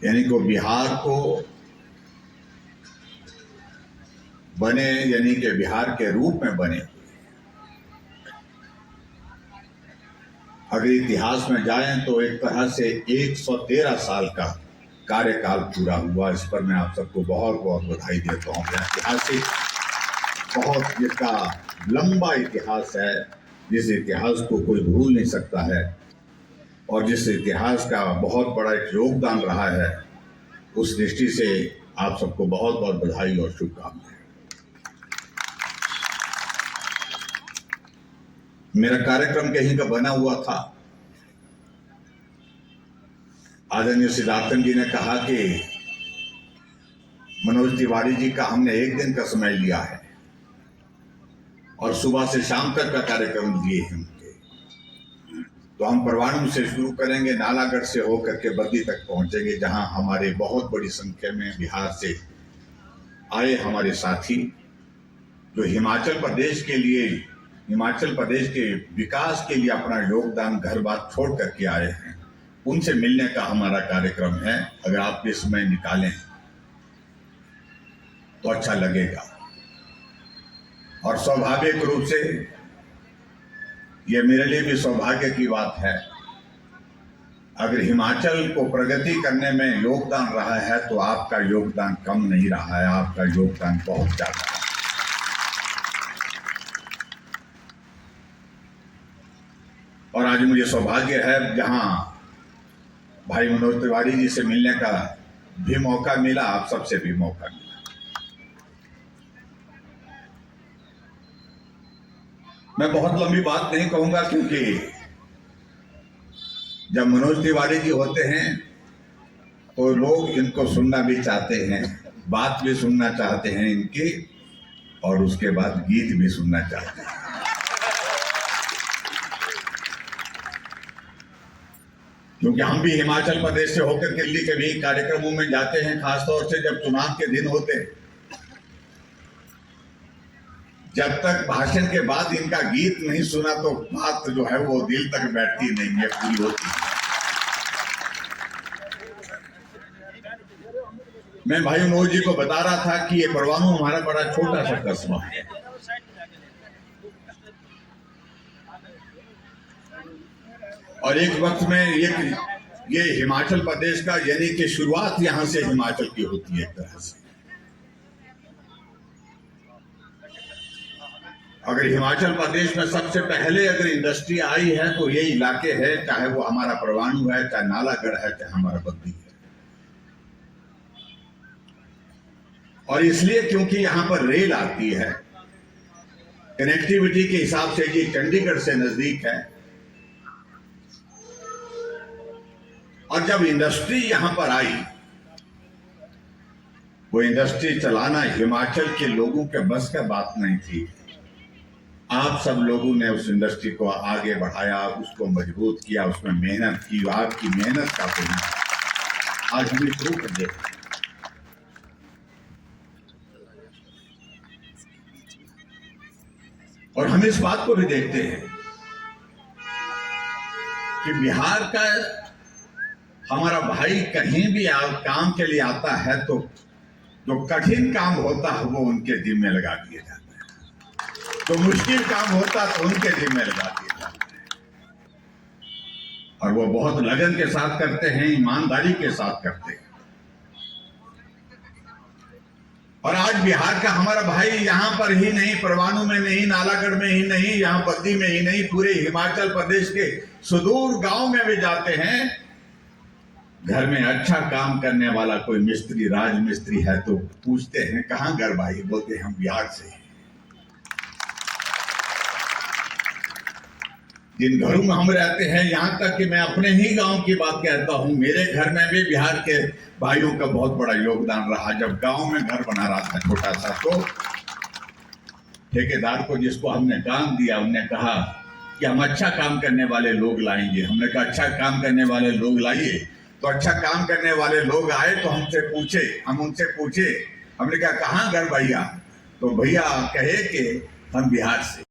यानी को बिहार को बने, यानी कि बिहार के रूप में बने। अगर इतिहास में जाएं तो एक तरह से 113 साल का कार्यकाल पूरा हुआ। इस पर मैं आप सबको बहुत बहुत बधाई देता हूँ। ऐतिहासिक बहुत जिसका लंबा इतिहास है, जिस इतिहास को कोई भूल नहीं सकता है और जिस इतिहास का बहुत बड़ा एक योगदान रहा है, उस दृष्टि से आप सबको बहुत बहुत बधाई और शुभकामनाएं। मेरा कार्यक्रम कहीं का बना हुआ था। आदरणीय सिद्धार्थन जी ने कहा कि मनोज तिवारी जी का हमने एक दिन का समय लिया है और सुबह से शाम तक का कार्यक्रम दिए हैं उनके। तो हम परवाणु से शुरू करेंगे, नालागढ़ से होकर के बद्दी तक पहुंचेंगे, जहां हमारे बहुत बड़ी संख्या में बिहार से आए हमारे साथी जो हिमाचल प्रदेश के लिए, हिमाचल प्रदेश के विकास के लिए अपना योगदान घर बार छोड़ करके आए हैं, उनसे मिलने का हमारा कार्यक्रम है। अगर आप ये समय निकालें तो अच्छा लगेगा। और स्वाभाविक रूप से ये मेरे लिए भी सौभाग्य की बात है। अगर हिमाचल को प्रगति करने में योगदान रहा है तो आपका योगदान कम नहीं रहा है, आपका योगदान बहुत ज्यादा है। और आज मुझे सौभाग्य है जहां भाई मनोज तिवारी जी से मिलने का भी मौका मिला, आप सबसे भी मौका मिला। मैं बहुत लंबी बात नहीं कहूंगा, क्योंकि जब मनोज तिवारी जी होते हैं तो लोग इनको सुनना भी चाहते हैं, बात भी सुनना चाहते हैं इनकी, और उसके बाद गीत भी सुनना चाहते हैं। क्योंकि हम भी हिमाचल प्रदेश से होकर के दिल्ली के भी कार्यक्रमों में जाते हैं, खासतौर से जब चुनाव के दिन होते हैं। जब तक भाषण के बाद इनका गीत नहीं सुना तो बात जो है वो दिल तक बैठती नहीं है, पूरी होती है। मैं भाई मनोज जी को बता रहा था कि ये परवाणु हमारा बड़ा छोटा सा कस्बा है, और एक वक्त में ये हिमाचल प्रदेश का, यानी कि शुरुआत यहां से हिमाचल की होती है एक तरह से। अगर हिमाचल प्रदेश में सबसे पहले अगर इंडस्ट्री आई है तो ये इलाके है, चाहे वो हमारा परवाणु है, चाहे नालागढ़ है, चाहे हमारा बद्दी है। और इसलिए क्योंकि यहाँ पर रेल आती है, कनेक्टिविटी के हिसाब से ये चंडीगढ़ से नजदीक है। और जब इंडस्ट्री यहां पर आई, वो इंडस्ट्री चलाना हिमाचल के लोगों के बस का बात नहीं थी। आप सब लोगों ने उस इंडस्ट्री को आगे बढ़ाया, उसको मजबूत किया, उसमें मेहनत की। आपकी मेहनत का परिणाम आज हम शुरू कर दे। और हम इस बात को भी देखते हैं कि बिहार का हमारा भाई कहीं भी काम के लिए आता है तो जो कठिन काम होता है वो उनके जिम्मे लगा दिए जाते हैं, तो मुश्किल काम होता तो उनके जिम्मे लगा दिए जाते हैं। और वो बहुत लगन के साथ करते हैं, ईमानदारी के साथ करते हैं। और आज बिहार का हमारा भाई यहाँ पर ही नहीं, परवाणु में नहीं, नालागढ़ में ही नहीं, यहाँ बद्दी में ही नहीं, पूरे हिमाचल प्रदेश के सुदूर गांव में भी जाते हैं। घर में अच्छा काम करने वाला कोई मिस्त्री, राज मिस्त्री है तो पूछते हैं कहाँ घर भाई, बोलते हैं हम बिहार से हैं। जिन घरों में हम रहते हैं, यहाँ तक कि मैं अपने ही गांव की बात कहता हूँ, मेरे घर में भी बिहार के भाइयों का बहुत बड़ा योगदान रहा। जब गांव में घर बना रहा था छोटा सा, तो ठेकेदार को जिसको हमने काम दिया, उन्होंने कहा कि हम अच्छा काम करने वाले लोग लाएंगे। हमने कहा अच्छा काम करने वाले लोग लाइए। तो अच्छा काम करने वाले लोग आए तो हम उनसे पूछे, हमने कहा कहाँ घर भैया? तो भैया कहे कि हम बिहार से।